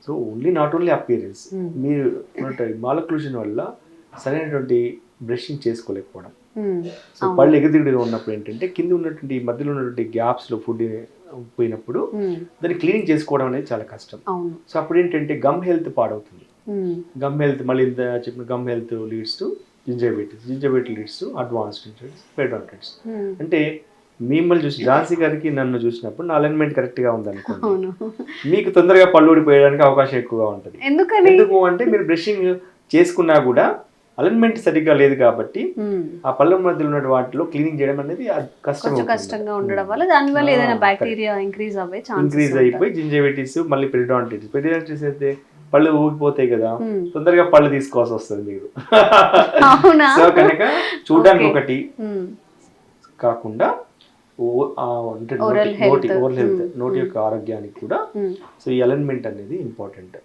So only not only appearance, మీరు మాలక్లూషన్ వల్ల సరైనటువంటి బ్రషింగ్ చేసుకోలేకపోవడం. సో పళ్ళు ఎగదిగుడుగా ఉన్నప్పుడు ఏంటంటే కింద ఉన్నటువంటి మధ్యలో ఉన్నటువంటి గ్యాప్స్లో ఫుడ్ పోయినప్పుడు దాన్ని క్లీనింగ్ చేసుకోవడం అనేది చాలా కష్టం. సో అప్పుడు ఏంటంటే గమ్ హెల్త్ పాడవుతుంది. గమ్ హెల్త్ మళ్ళీ ఇంత చెప్పిన gum health leads to gingivitis, gingivitis leads to advanced periodontitis. అంటే మిమ్మల్ని చూసి ఝాన్సీ గారికి నన్ను చూసినప్పుడు నా అలైన్మెంట్ కరెక్ట్గా ఉందనుకోండి, మీకు తొందరగా పళ్ళు ఊడిపోయడానికి అవకాశం ఎక్కువగా ఉంటుంది. ఎందుకు అంటే మీరు బ్రషింగ్ చేసుకున్నా కూడా అలైన్మెంట్ సరిగ్గా లేదు కాబట్టి ఆ పళ్ళ మధ్యలో ఉన్న వాటిలో క్లీనింగ్ చేయడం అనేది కష్టంగా ఉండడం వల్ల దానివల్ల ఏదైనా బ్యాక్టీరియా ఇంక్రీజ్ అయిపోయి జింజైవిటిస్ మళ్ళీ పెరియోడోంటిటిస్ అయితే పళ్ళు ఊగిపోతాయి కదా, తొందరగా పళ్ళు తీసుకోవాల్సి వస్తుంది మీరు. సో కనుక చూడడానికి ఒకటి కాకుండా ఓరల్ హెల్త్, నోటి యొక్క ఆరోగ్యానికి కూడా సో ఈ అలైన్మెంట్ అనేది ఇంపార్టెంట్.